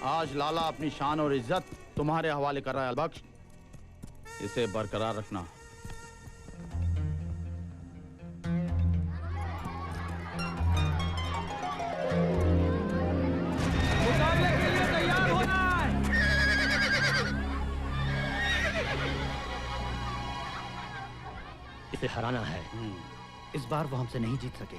आज लाला अपनी शान और इज्जत तुम्हारे हवाले कर रहा है अलबख्श, इसे बरकरार रखना। मुकाबले के लिए तैयार होना है। इसे हराना है। इस बार वो हमसे नहीं जीत सके।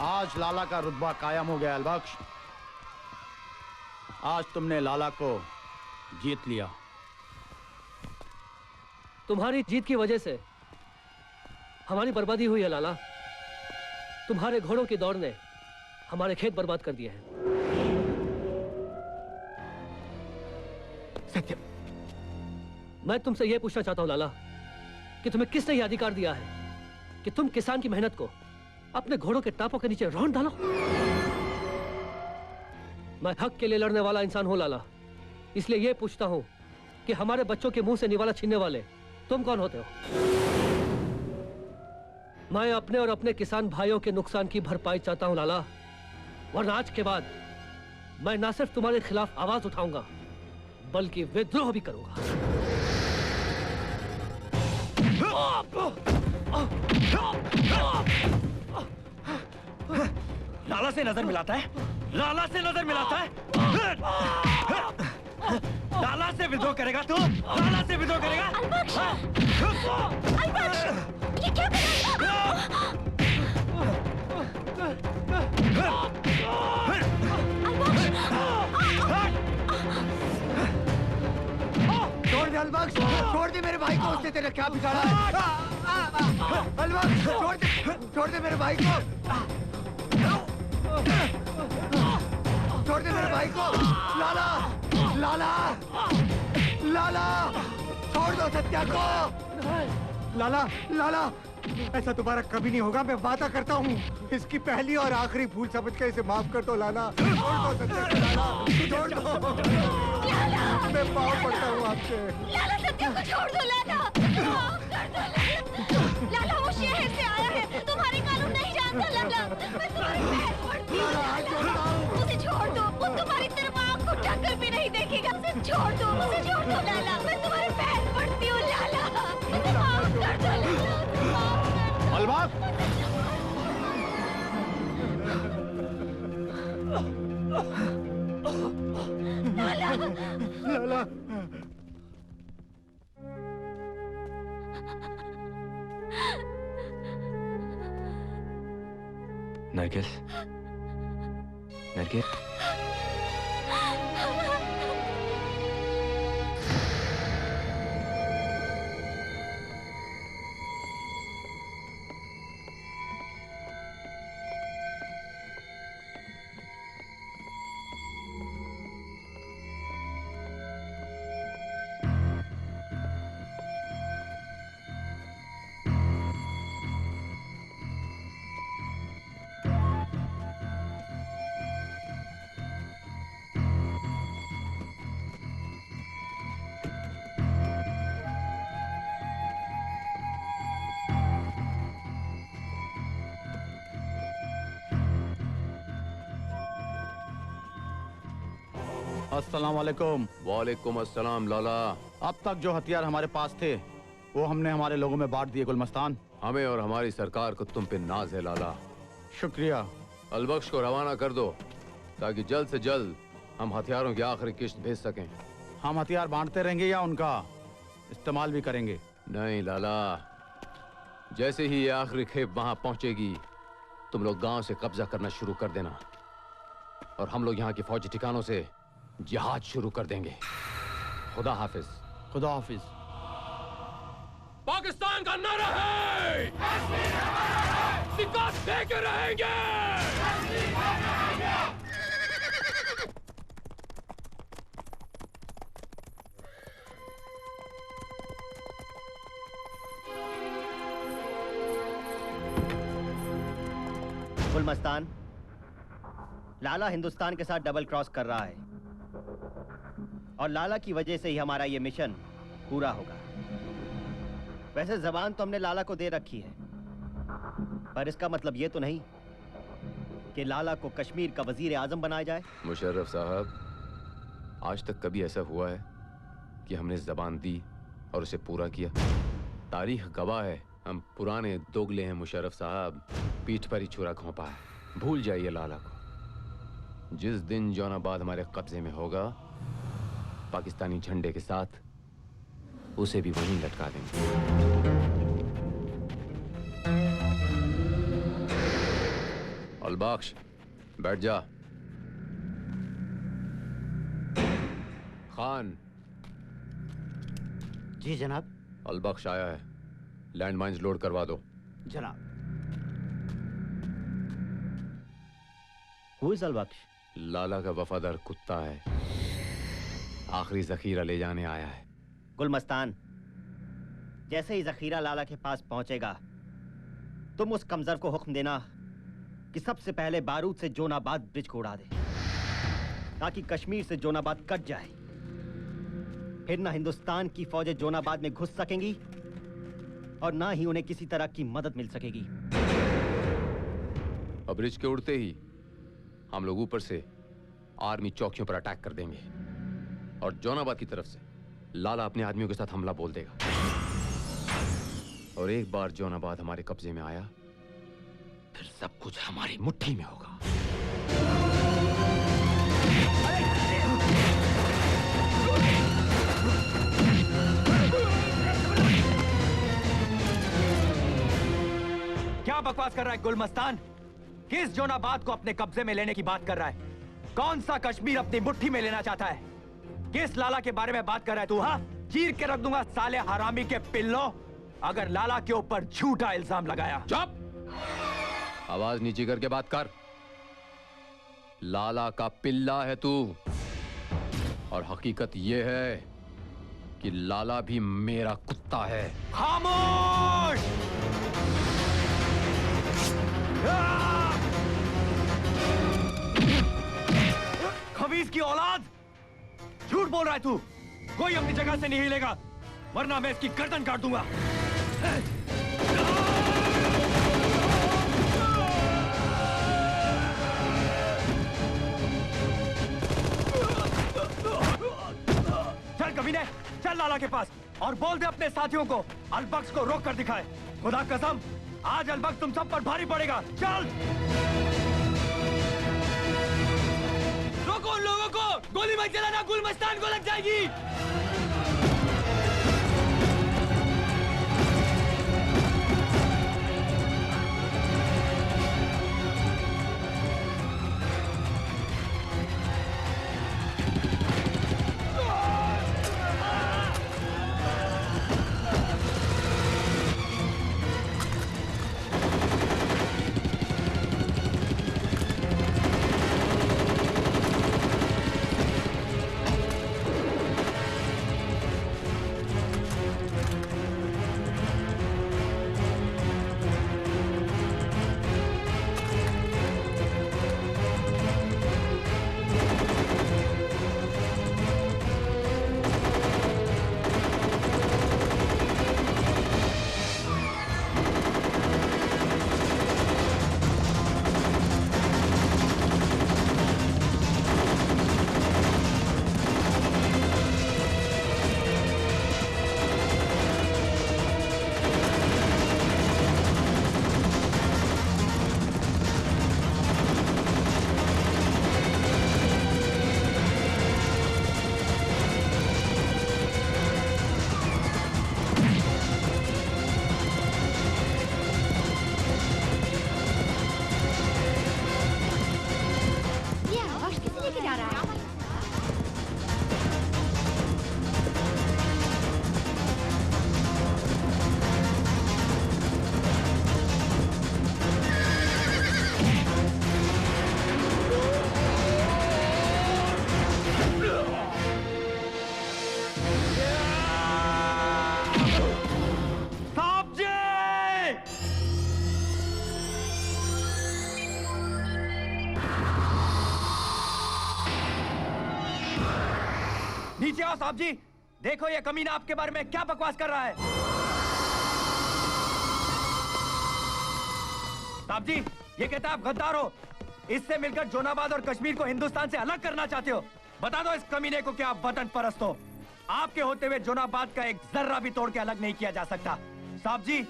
आज लाला का रुतबा कायम हो गया अलबख्श। आज तुमने लाला को जीत लिया। तुम्हारी जीत की वजह से हमारी बर्बादी हुई है लाला। तुम्हारे घोड़ों की दौड़ ने हमारे खेत बर्बाद कर दिए हैं। सत्य, मैं तुमसे यह पूछना चाहता हूं लाला कि तुम्हें किसने यह अधिकार दिया है कि तुम किसान की मेहनत को अपने घोड़ों के टापों के नीचे रौंद डालो? मैं हक के लिए लड़ने वाला इंसान हूं लाला, इसलिए यह पूछता हूं कि हमारे बच्चों के मुंह से निवाला छीनने वाले तुम कौन होते हो? मैं अपने और अपने किसान भाइयों के नुकसान की भरपाई चाहता हूं लाला, वरना आज के बाद मैं ना सिर्फ तुम्हारे खिलाफ आवाज उठाऊंगा बल्कि विद्रोह भी करूंगा। लाला से नजर मिलाता है, लाला से नजर मिलाता है। लाला से विद्रोह करेगा तू? लाला से विद्रोह करेगा? अलबख्श! अलबख्श! ये क्या कर रहा है? छोड़ दे अलबख्श, छोड़ दे मेरे भाई को। उसने तेरा क्या बिगाड़ा है? अलबख्श, छोड़ दे मेरे भाई को। छोड़ दे मेरे भाई को। लाला, लाला, लाला, छोड़ दो सत्या को। लाला, लाला, ऐसा दोबारा कभी नहीं होगा, मैं वादा करता हूँ। इसकी पहली और आखिरी भूल समझ कर इसे माफ कर दो लाला। छोड़ दो सत्या को लाला, छोड़ दो। मैं पाँव पड़ता हूँ आपसे। लाला सत्या को छोड़ दो लाला। माफ कर दो लाला। लाला वो शहर से आया है, तुम्हारे कानून नहीं जानता लाला। मैं तुम्हारे पैर पड़ती हूँ लाला। उसे छोड़ दो, वो तुम्हारी तरफ आँख उठाकर भी नहीं देखेगा। उसे छोड़ दो लाला। मैं तुम्हारे पैर पड़ती हूँ लाला। मुझे माफ कर दो लाला। माफ कर दो। अलबख्श! लाला, लाला, नरगिस, नरगिस, अस्सलाम वालेकुम। वालेकुम अस्सलाम लाला। अब तक जो हथियार हमारे पास थे वो हमने हमारे लोगों में बांट दिए गुलमस्तान। हमें और हमारी सरकार को तुम पे नाज है लाला। शुक्रिया। अलबख्श को रवाना कर दो ताकि जल्द से जल्द हम हथियारों की आखिरी किश्त भेज सकें। हम हथियार बांटते रहेंगे या उनका इस्तेमाल भी करेंगे? नहीं लाला, जैसे ही ये आखिरी खेप वहां पहुंचेगी तुम लोग गांव से कब्जा करना शुरू कर देना और हम लोग यहाँ के फौजी ठिकानों से जिहाद शुरू कर देंगे। खुदा हाफिज। खुदा हाफिज। पाकिस्तान का नारा है, शिकस्त देके रहेंगे। गुलमस्तान, लाला हिंदुस्तान के साथ डबल क्रॉस कर रहा है और लाला की वजह से ही हमारा ये मिशन पूरा होगा। वैसे जबान तो हमने लाला को दे रखी है, पर इसका मतलब ये तो नहीं कि लाला को कश्मीर का वजीर आजम बनाया जाए। मुशर्रफ साहब, आज तक कभी ऐसा हुआ है कि हमने जबान दी और उसे पूरा किया? तारीख गवाह है, हम पुराने दोगले हैं मुशर्रफ साहब। पीठ पर ही छुरा घोंपा है। भूल जाइए लाला को। जिस दिन जौनाबाद हमारे कब्जे में होगा, पाकिस्तानी झंडे के साथ उसे भी वहीं लटका देंगे। अलबख्श, बैठ जा। खान, जी जनाब। अलबख्श आया है, लैंड माइन्स लोड करवा दो। जनाब। Who is अलबख्श? लाला का वफादार कुत्ता है, आखिरी जखीरा ले जाने आया है। गुलमस्तान, जैसे ही जखीरा लाला के पास पहुंचेगा तुम उस कमजर को हुक्म देना कि सबसे पहले बारूद से जोनाबाद ब्रिज को उड़ा दे, ताकि कश्मीर से जोनाबाद कट जाए। फिर ना हिंदुस्तान की फौजें जोनाबाद में घुस सकेंगी और ना ही उन्हें किसी तरह की मदद मिल सकेगी। और ब्रिज के उड़ते ही हम लोग ऊपर से आर्मी चौकियों पर अटैक कर देंगे और जोनाबाद की तरफ से लाला अपने आदमियों के साथ हमला बोल देगा। और एक बार जोनाबाद हमारे कब्जे में आया, फिर सब कुछ हमारी मुट्ठी में होगा। क्या बकवास कर रहा है गुलमस्तान? किस जोनाबाद को अपने कब्जे में लेने की बात कर रहा है? कौन सा कश्मीर अपनी मुट्ठी में लेना चाहता है? किस लाला के बारे में बात कर रहा है तू? हाँ, चीर के रख दूंगा साले हरामी के पिल्लों, अगर लाला के ऊपर झूठा इल्जाम लगाया। चुप! आवाज नीचे करके बात कर। लाला का पिल्ला है तू, और हकीकत यह है कि लाला भी मेरा कुत्ता है। खामोश! खबीज की औलाद, झूठ बोल रहा है तू। कोई अपनी जगह से नहीं हिलेगा, वरना मैं इसकी गर्दन काट दूंगा। चल कमीने, चल लाला के पास और बोल दे अपने साथियों को अलबख्श को रोक कर दिखाए। खुदा कसम, आज अलबख्श तुम सब पर भारी पड़ेगा। चल रोको उन लोगों को, गोली मत चलाना, गुलमस्तान को लग जाएगी। नीचे आओ साहब जी, देखो ये कमीना आपके बारे में क्या बकवास कर रहा है। साहब जी, ये कहता है आप गद्दार हो, इससे मिलकर जोनाबाद और कश्मीर को हिंदुस्तान से अलग करना चाहते हो। बता दो इस कमीने को कि आप वतन परस्त हो। आपके होते हुए जोनाबाद का एक जर्रा भी तोड़ के अलग नहीं किया जा सकता। साहब जी,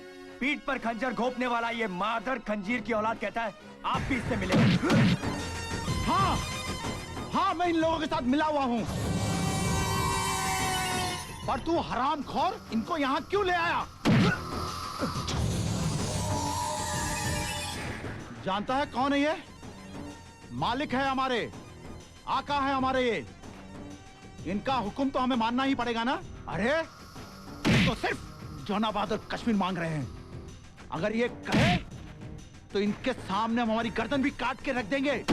पीठ पर खंजर घोंपने वाला ये मादर खंजीर की औलाद कहता है आप भी इससे मिले। हाँ हाँ, मैं इन लोगों के साथ मिला हुआ हूँ। पर तू हरामखोर इनको यहाँ क्यों ले आया? जानता है कौन है ये? मालिक है हमारे, आका है हमारे ये। इनका हुक्म तो हमें मानना ही पड़ेगा ना? अरे तो सिर्फ जौनाबाद और कश्मीर मांग रहे हैं। अगर ये कहे तो इनके सामने हम हमारी गर्दन भी काट के रख देंगे।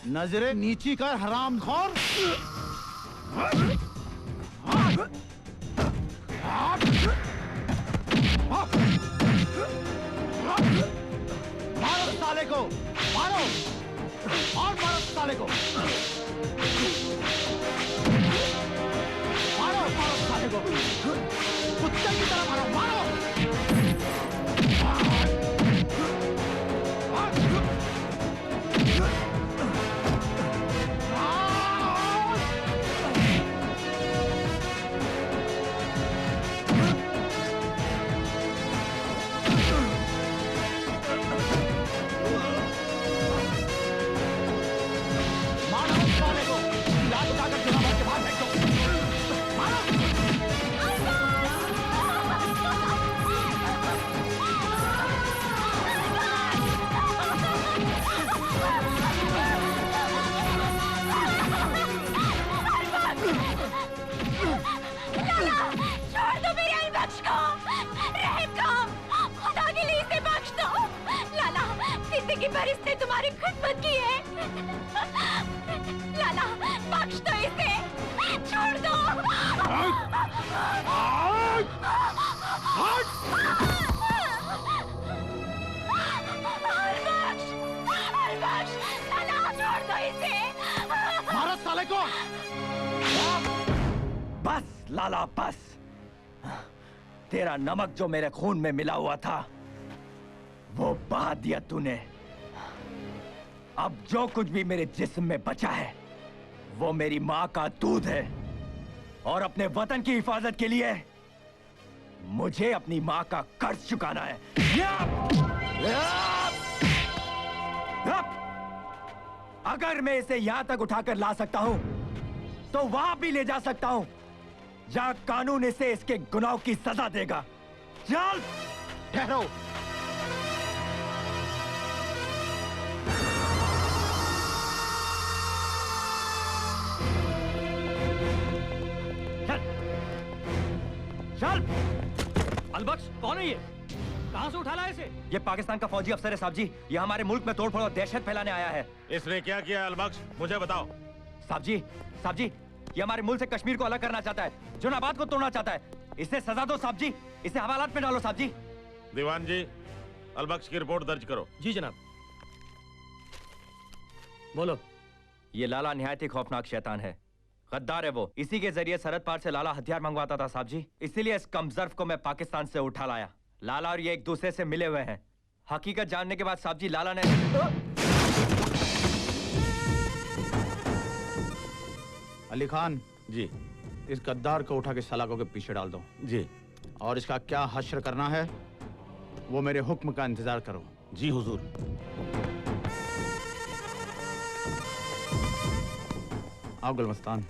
नजरें नीची कर हरामखोर। मारो साले को, मारो और मारो साले को, मारो मारो साले को, कुत्ते की तरह मारो, मारो। इसने तुम्हारी खिदमत की है। लाला बख्श दो इसे, छोड़ दो। बख्श, लाला छोड़ दो इसे। मारो साले को। बस लाला बस। तेरा नमक जो मेरे खून में मिला हुआ था वो बहा दिया तूने। अब जो कुछ भी मेरे जिस्म में बचा है वो मेरी माँ का दूध है, और अपने वतन की हिफाजत के लिए मुझे अपनी माँ का कर्ज चुकाना है। अगर मैं इसे यहां तक उठाकर ला सकता हूं तो वहां भी ले जा सकता हूं जहां कानून इसे इसके गुनाह की सजा देगा। चल ठहरो। चल। अलबख्श कौन है ये? कहां से उठा लाए इसे? ये पाकिस्तान का फौजी अफसर है साहब जी। ये हमारे मुल्क में तोड़फोड़ और दहशत फैलाने आया है। इसने क्या किया अलबख्श, मुझे बताओ। साहब जी ये हमारे मुल्क से कश्मीर को अलग करना चाहता है, जौनाबाद को तोड़ना चाहता है। इसे सजा दो साहब जी, इसे हवालात में डालो साहब जी। दीवान जी, अलबख्श की रिपोर्ट दर्ज करो। जी जनाब। बोलो। ये लाला निहायत ही खौफनाक शैतान है, गद्दार है वो। इसी के जरिए सरहद पार से लाला हथियार मंगवाता था साहब जी। इसीलिए इस कमजर्फ को मैं पाकिस्तान से उठा लाया। लाला और ये एक दूसरे से मिले हुए हैं। हकीकत जानने के बाद साहब जी लाला ने अली खान जी इस गद्दार को उठा के सलाखों के पीछे डाल दो। जी और इसका क्या हश्र करना है वो मेरे हुक्म का इंतजार करो। जी हुजूर। आओ गुलमस्तान।